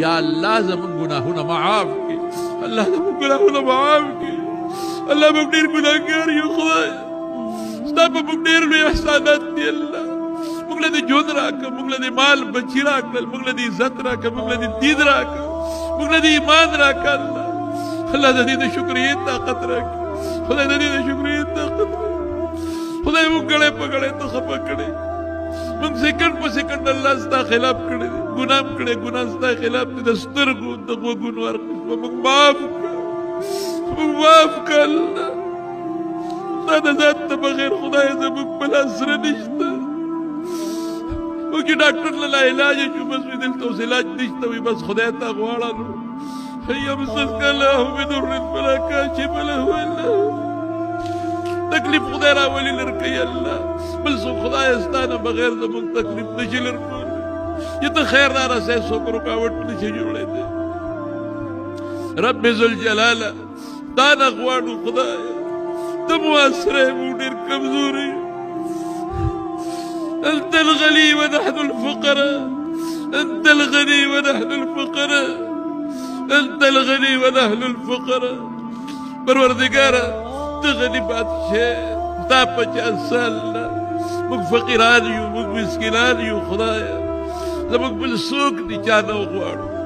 या अल्लाह ज़मन गुनाहों माफ के, अल्लाह ज़मन गुनाहों माफ के, अल्लाह मोग ढेर गुनाहगार यू खुदाया स्ता पे मोग ढेर लुई एहसानात दी अल्लाह मोग ला दी जोन राका, मोग ला दी माल बची राका, मोग ला दी इज्जत राका, मोग ला दी दीन राका, मोग ला दी ईमान राका अल्लाह अल्लाह दा दी शुक्रिया ताकत राका, खुदा दा दी शुक्रिया ताकत खुदा मोग गले पकड़े तो खपा करे मोग सेकंड पर सेकंड अल्लाह स्ता खिलाफ करे गुनाह करे, गुनाह स्ता खिलाफ दी दस्तर को दगो गुनवार मोग माफ कर अल्लाह दादा ذات बगैर खुदाया से मुझ पर असर निश्ता मुझे डॉक्टर ला इलाज जो बस भी दिल तो इलाज निश्ता भी बस खुदाया ता वाला लो हैया मुस्तकला बिदुर बला काशिफ له इल्ला तकलीफ खुदाया वली लरके अल्लाह बल सो खुदाया स्ताना बगैर से मुझ तकलीफ नशिल रको ये तो खैर दारा से सो रुकावट नहीं जोड़े दे रब जुल जलाला ताना ख्वाडू खुदाया तब वासरे मुडीर कमजोरी أنت الغني ونحن الفقراء أنت الغني ونحن الفقراء أنت الغني ونحن الفقراء پروردگارا تغني بادشاہ تا پچاس سالنا مگ فقیران یو مگ مسکینان یو خدایا زمگ بالسوق دی چانا وغوارو